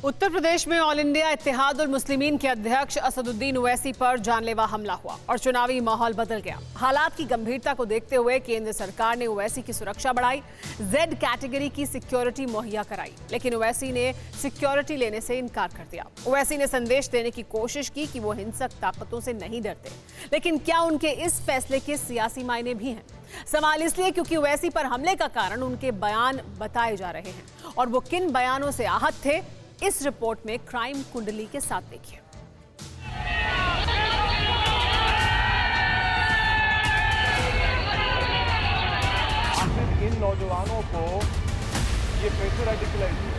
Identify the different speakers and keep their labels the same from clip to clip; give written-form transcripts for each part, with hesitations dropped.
Speaker 1: उत्तर प्रदेश में all India Ittehadul Muslimeen के अध्यक्ष असदुद्दीन ओवैसी पर जानलेवा हमला हुआ और चुनावी माहौल बदल गया। हालात की गंभीरता को देखते हुए केंद्र सरकार ने ओवैसी की सुरक्षा बढ़ाई, जेड कैटेगरी की सिक्योरिटी मुहैया कराई, लेकिन ओवैसी ने सिक्योरिटी लेने से इनकार कर दिया। ओवैसी ने संदेश देने की कोशिश की कि वो हिंसक ताकतों से नहीं डरते, लेकिन क्या उनके इस फैसले के सियासी मायने भी हैं? सवाल इसलिए क्योंकि ओवैसी पर हमले का कारण उनके बयान बताए जा रहे हैं, और वो किन बयानों से आहत थे, इस रिपोर्ट में क्राइम कुंडली के साथ देखिए।
Speaker 2: आखिर इन नौजवानों को ये कैसे रेडिकलाइज हुए?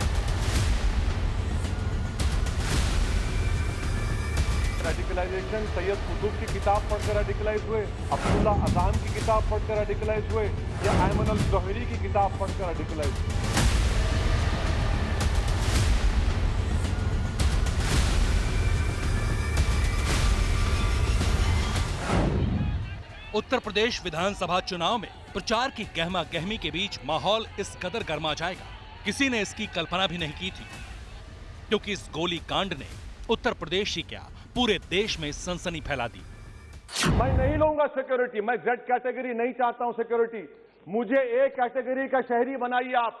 Speaker 2: रेडिकलाइजेशन सैयद कुतुब की किताब पढ़कर रेडिकलाइज हुए, अब्दुल्ला अजान की किताब पढ़कर रेडिकलाइज हुए, या अयमन अल ज़ोहरी की किताब पढ़कर रेडिकलाइज हुए?
Speaker 3: उत्तर प्रदेश विधानसभा चुनाव में प्रचार की गहमा गहमी के बीच माहौल इस कदर गर्मा जाएगा, किसी ने इसकी कल्पना भी नहीं की थी, क्योंकि इस गोली कांड ने उत्तर प्रदेश ही क्या पूरे देश में सनसनी फैला दी।
Speaker 2: मैं नहीं लूंगा सिक्योरिटी, मैं जेड कैटेगरी नहीं चाहता हूं सिक्योरिटी। मुझे ए कैटेगरी का शहरी बनाइए आप,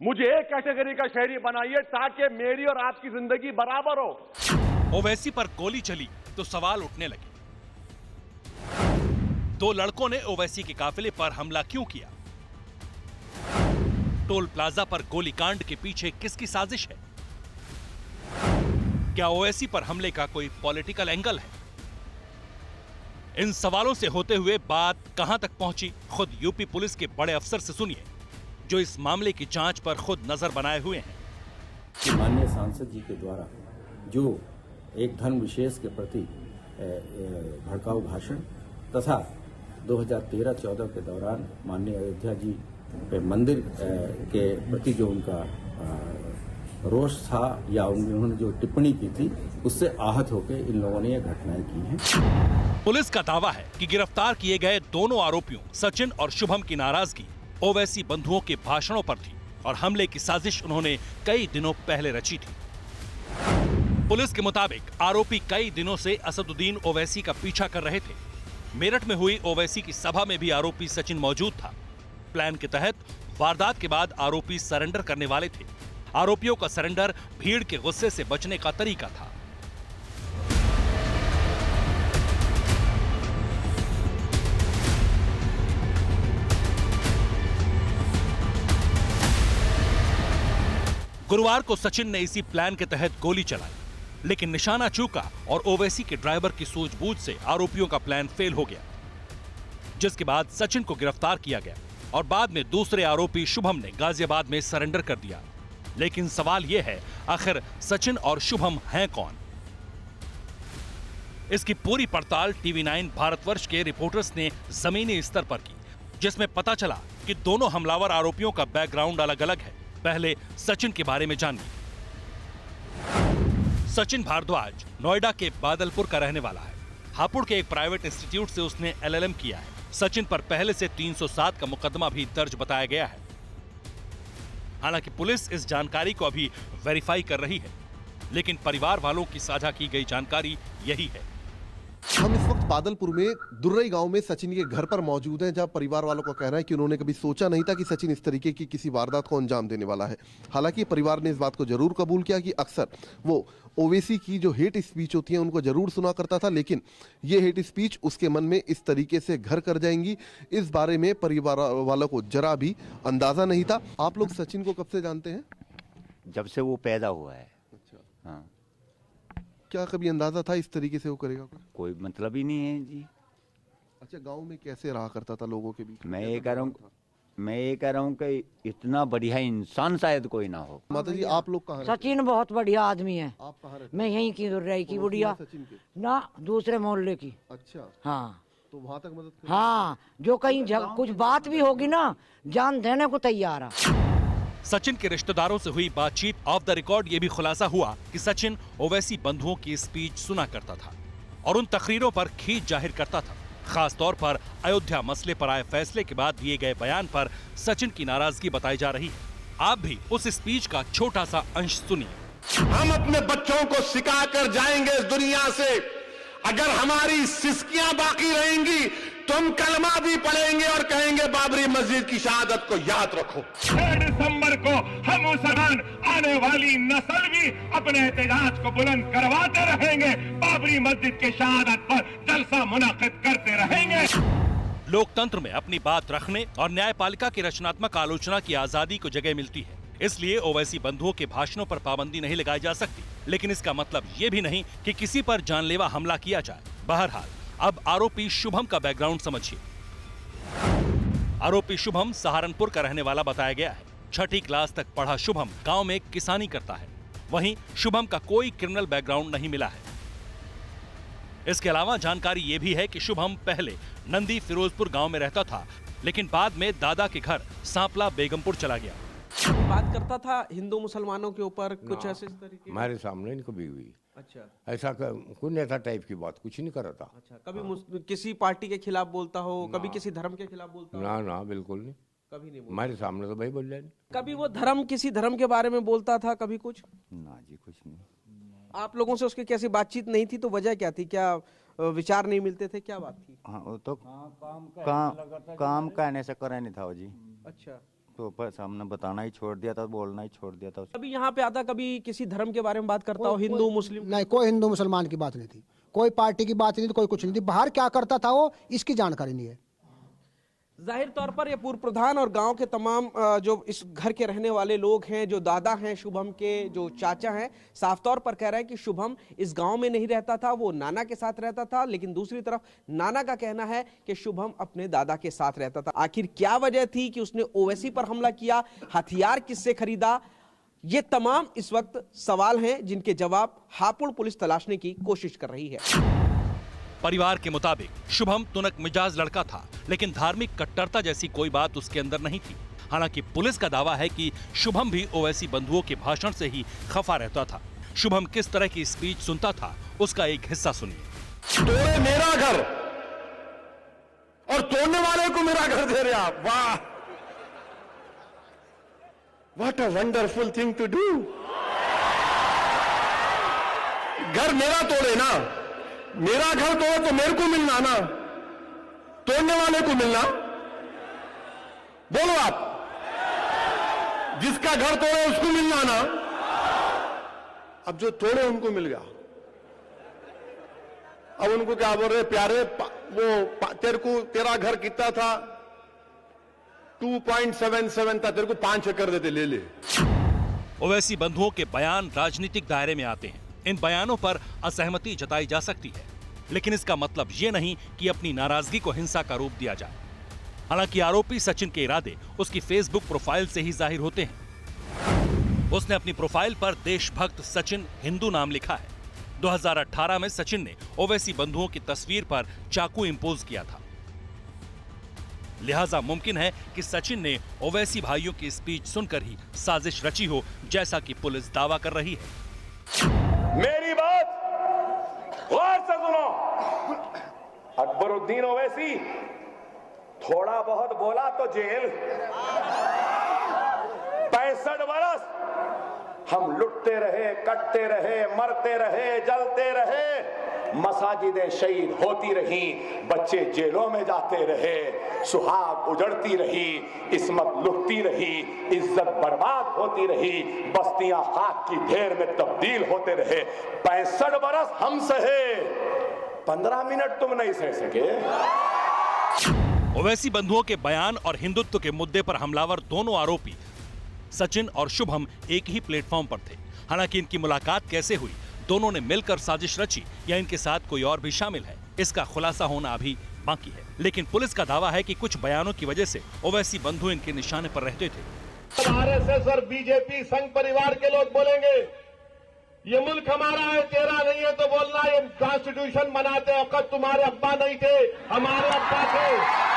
Speaker 2: मुझे ए कैटेगरी का शहरी बनाइए ताकि मेरी और आपकी जिंदगी बराबर हो।
Speaker 3: ओवैसी पर गोली चली तो सवाल उठने लगे। दो लड़कों ने ओवैसी के काफिले पर हमला क्यों किया? टोल प्लाजा पर गोलीकांड के पीछे किसकी साजिश है? क्या ओवैसी पर हमले का कोई पॉलिटिकल एंगल है? इन सवालों से होते हुए बात कहां तक पहुंची, खुद यूपी पुलिस के बड़े अफसर से सुनिए, जो इस मामले की जांच पर खुद नजर बनाए हुए हैं।
Speaker 4: माननीय सांसद जी के द्वारा जो एक धर्म विशेष के प्रति भड़काऊ भाषण तथा 2013-14 के दौरान माननीय अयोध्या जी पे मंदिर के प्रति जो उनका रोष था या उन्होंने जो टिप्पणी की थी, उससे आहत होकर इन लोगों ने ये घटनाएं की हैं।
Speaker 3: पुलिस का दावा है कि गिरफ्तार किए गए दोनों आरोपियों सचिन और शुभम की नाराजगी ओवैसी बंधुओं के भाषणों पर थी और हमले की साजिश उन्होंने कई दिनों पहले रची थी। पुलिस के मुताबिक आरोपी कई दिनों से असदुद्दीन ओवैसी का पीछा कर रहे थे। मेरठ में हुई ओवैसी की सभा में भी आरोपी सचिन मौजूद था। प्लान के तहत वारदात के बाद आरोपी सरेंडर करने वाले थे। आरोपियों का सरेंडर भीड़ के गुस्से से बचने का तरीका था। गुरुवार को सचिन ने इसी प्लान के तहत गोली चलाई, लेकिन निशाना चूका और ओवैसी के ड्राइवर की सूझबूझ से आरोपियों का प्लान फेल हो गया, जिसके बाद सचिन को गिरफ्तार किया गया और बाद में दूसरे आरोपी शुभम ने गाजियाबाद में सरेंडर कर दिया। लेकिन सवाल यह है, आखिर सचिन और शुभम हैं कौन? इसकी पूरी पड़ताल TV9 भारतवर्ष के रिपोर्टर्स ने जमीनी स्तर पर की, जिसमें पता चला कि दोनों हमलावर आरोपियों का बैकग्राउंड अलग अलग है। पहले सचिन के बारे में जानिए। सचिन भारद्वाज नोएडा के बादलपुर का रहने वाला है। हापुड़ के एक प्राइवेट इंस्टीट्यूट से उसने LLM किया है। सचिन पर पहले से 307 का मुकदमा भी दर्ज बताया गया है। हालांकि पुलिस इस जानकारी को अभी वेरीफाई कर रही है, लेकिन परिवार वालों की साझा की गई जानकारी यही है।
Speaker 5: हम इस वक्त बादलपुर में दुर्रई गांव में सचिन के घर पर मौजूद हैं, जहां परिवार वालों का कहना है कि उन्होंने कभी सोचा नहीं था कि सचिन इस तरीके की किसी वारदात को अंजाम देने वाला है। हालांकि परिवार ने इस बात को जरूर कबूल किया कि अक्सर वो ओवैसी की जो हेट स्पीच होती है उनको जरूर सुना करता था, लेकिन ये हेट स्पीच उसके मन में इस तरीके से घर कर जाएंगी, इस बारे में परिवार वालों को जरा भी अंदाजा नहीं था। आप लोग सचिन को कब से जानते हैं?
Speaker 6: जब से वो पैदा हुआ है।
Speaker 5: अच्छा,
Speaker 6: हाँ।
Speaker 5: क्या कभी अंदाजा था इस तरीके से वो करेगा?
Speaker 6: कोई मतलब ही नहीं है जी।
Speaker 5: अच्छा, गांव में कैसे रहा करता था लोगों के बीच?
Speaker 6: मैं ये कह रहा हूँ कि इतना बढ़िया इंसान शायद कोई ना हो।
Speaker 5: माता जी, आप लोग कहाँ?
Speaker 7: सचिन बहुत बढ़िया आदमी है।
Speaker 5: आप कहाँ रहते?
Speaker 7: मैं यहीं की दुर्रई की बुढ़िया
Speaker 5: सचिन के?
Speaker 7: ना, दूसरे मोहल्ले की।
Speaker 5: अच्छा,
Speaker 7: हाँ,
Speaker 5: तो वहाँ तक मदद
Speaker 7: हाँ, जो कहीं कुछ बात भी होगी ना, जान देने को तैयार है।
Speaker 3: सचिन के रिश्तेदारों से हुई बातचीत ऑफ द रिकॉर्ड ये भी खुलासा हुआ कि सचिन ओवैसी बंधुओं की स्पीच सुना करता था और उन तकरीरों पर खींच जाहिर करता था। खास तौर पर अयोध्या मसले पर आए फैसले के बाद दिए गए बयान पर सचिन की नाराजगी बताई जा रही है। आप भी उस स्पीच का छोटा सा अंश सुनिए।
Speaker 2: हम अपने बच्चों को सिखा कर जाएंगे इस दुनिया से, अगर हमारी सिस्कियां बाकी रहेंगी तो हम कलमा भी पढ़ेंगे और कहेंगे बाबरी मस्जिद की शहादत को याद रखो। 6 दिसंबर को हम मुसलमान आने वाली नस्ल भी अपने एहतजाज को बुलंद करवाते रहेंगे, बाबरी मस्जिद के शहादत पर जलसा मुनाकिद करते रहेंगे।
Speaker 3: लोकतंत्र में अपनी बात रखने और न्यायपालिका की रचनात्मक आलोचना की आजादी को जगह मिलती है, इसलिए ओवैसी बंधुओं के भाषणों पर पाबंदी नहीं लगाई जा सकती। लेकिन इसका मतलब ये भी नहीं कि किसी पर जानलेवा हमला किया जाए। बहरहाल अब आरोपी शुभम का बैकग्राउंड समझिए। आरोपी शुभम सहारनपुर का रहने वाला बताया गया है। 6ठी क्लास तक पढ़ा शुभम गांव में किसानी करता है। वहीं शुभम का कोई क्रिमिनल बैकग्राउंड नहीं मिला है। इसके अलावा जानकारी ये भी है कि शुभम पहले नंदी फिरोजपुर गांव में रहता था, लेकिन बाद में दादा के घर सांपला बेगमपुर चला गया।
Speaker 8: बात करता था हिंदू मुसलमानों के ऊपर कुछ ऐसे तरीके?
Speaker 9: हमारे सामने नहीं कभी हुई।
Speaker 8: अच्छा,
Speaker 9: ऐसा कोई नेता टाइप की बात कुछ नहीं कर रहा था।
Speaker 8: अच्छा, कभी किसी पार्टी के खिलाफ बोलता हो, कभी किसी धर्म के खिलाफ बोलता हो?
Speaker 9: ना बिल्कुल नहीं,
Speaker 8: कभी नहीं बोलता।
Speaker 9: हमारे सामने तो भाई बोल जाए।
Speaker 8: कभी वो किसी धर्म के बारे में बोलता था, कभी कुछ?
Speaker 6: ना जी, कुछ नहीं।
Speaker 8: आप लोगों से उसकी कैसी बातचीत नहीं थी तो वजह क्या थी? क्या विचार नहीं मिलते थे, क्या बात थी?
Speaker 6: हाँ, वो तो काम कहने से करे नहीं था वो जी।
Speaker 8: अच्छा,
Speaker 6: तो पर सामने बताना ही छोड़ दिया था, बोलना ही छोड़ दिया था।
Speaker 8: कभी यहाँ पे आता, कभी किसी धर्म के बारे में बात करता हो, हिंदू मुस्लिम?
Speaker 10: नहीं, कोई हिंदू मुसलमान की बात नहीं थी, कोई पार्टी की बात नहीं थी, कोई कुछ नहीं थी। बाहर क्या करता था वो, इसकी जानकारी नहीं है।
Speaker 8: जाहिर तौर पर ये पूर्व प्रधान और गांव के तमाम जो इस घर के रहने वाले लोग हैं, जो दादा हैं शुभम के, जो चाचा हैं, साफ तौर पर कह रहे हैं कि शुभम इस गांव में नहीं रहता था, वो नाना के साथ रहता था। लेकिन दूसरी तरफ नाना का कहना है कि शुभम अपने दादा के साथ रहता था। आखिर क्या वजह थी कि उसने ओवैसी पर हमला किया, हथियार किससे खरीदा, ये तमाम इस वक्त सवाल हैं जिनके जवाब हापुड़ पुलिस तलाशने की कोशिश कर रही है।
Speaker 3: परिवार के मुताबिक शुभम तुनक मिजाज लड़का था, लेकिन धार्मिक कट्टरता जैसी कोई बात उसके अंदर नहीं थी। हालांकि पुलिस का दावा है कि शुभम भी ओवैसी बंधुओं के भाषण से ही खफा रहता था। शुभम किस तरह की स्पीच सुनता था, उसका एक हिस्सा सुनिए।
Speaker 2: तोड़े मेरा घर और तोड़ने वाले को मेरा घर दे रहे आप, वाह, what a wonderful thing to do. घर मेरा तोड़े ना, मेरा घर तोड़े तो मेरे को मिलना ना, तोड़ने वाले को मिलना। बोलो आप, जिसका घर तोड़े उसको मिलना ना। अब जो तोड़े उनको मिल गया, अब उनको क्या बोल रहे, प्यारे वो तेरे को, तेरा घर कितना था, 2.77 था, तेरे को 5 एकड़ देते, ले ले।
Speaker 3: ओवैसी बंधुओं के बयान राजनीतिक दायरे में आते हैं। इन बयानों पर असहमति जताई जा सकती है, लेकिन इसका मतलब ये नहीं कि अपनी नाराजगी को हिंसा का रूप दिया जाए। हालांकि आरोपी सचिन के इरादे उसकी फेसबुक प्रोफाइल से ही जाहिर होते हैं। उसने अपनी प्रोफाइल पर देशभक्त सचिन हिंदू नाम लिखा है। 2018 में सचिन ने ओवैसी बंधुओं की तस्वीर पर चाकू इंपोज किया था। लिहाजा मुमकिन है कि सचिन ने ओवैसी भाइयों की स्पीच सुनकर ही साजिश रची हो, जैसा कि पुलिस दावा कर रही है।
Speaker 2: मेरी बात गौर से सुनो। अकबरुद्दीन ओवैसी थोड़ा बहुत बोला तो जेल। 65 वर्ष हम लुटते रहे, कटते रहे, मरते रहे, जलते रहे, मसाजिदें शहीद होती रही, बच्चे जेलों में जाते रहे, सुहाग उजड़ती रही, इस्मत लुटती रही, इज्जत बर्बाद होती रही, बस्तियां खाक की ढेर में तब्दील होते रहे। 65 वर्ष हम सहे, 15 मिनट तुम नहीं सह सके।
Speaker 3: ओवैसी बंधुओं के बयान और हिंदुत्व के मुद्दे पर हमलावर दोनों आरोपी सचिन और शुभम एक ही प्लेटफॉर्म पर थे। हालांकि इनकी मुलाकात कैसे हुई, दोनों ने मिलकर साजिश रची या इनके साथ कोई और भी शामिल है, इसका खुलासा होना अभी बाकी है। लेकिन पुलिस का दावा है कि कुछ बयानों की वजह से ओवैसी बंधु इनके निशाने पर रहते थे।
Speaker 2: आरएसएस और बीजेपी संघ परिवार के लोग बोलेंगे ये मुल्क हमारा है, तेरा नहीं है, तो बोलना ये कॉन्स्टिट्यूशन बनाते वक्त तुम्हारे अब्बा नहीं थे, हमारे अब्बा थे।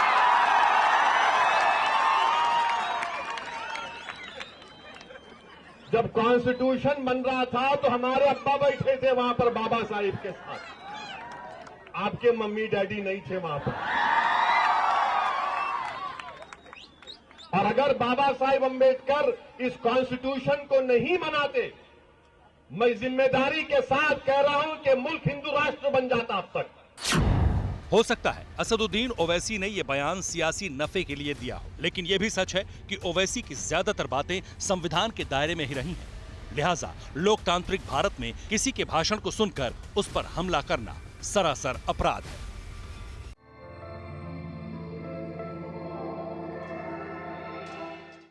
Speaker 2: जब कॉन्स्टिट्यूशन बन रहा था तो हमारे अब्बा बैठे थे वहां पर बाबा साहिब के साथ, आपके मम्मी डैडी नहीं थे वहां पर। और अगर बाबा साहिब अंबेडकर इस कॉन्स्टिट्यूशन को नहीं बनाते मैं जिम्मेदारी के साथ कह रहा हूं कि मुल्क हिंदू राष्ट्र बन जाता अब तक।
Speaker 3: हो सकता है असदुद्दीन ओवैसी ने यह बयान सियासी नफे के लिए दिया हो, लेकिन यह भी सच है कि ओवैसी की ज्यादातर बातें संविधान के दायरे में ही रही हैं। लिहाजा लोकतांत्रिक भारत में किसी के भाषण को सुनकर उस पर हमला करना सरासर अपराध है।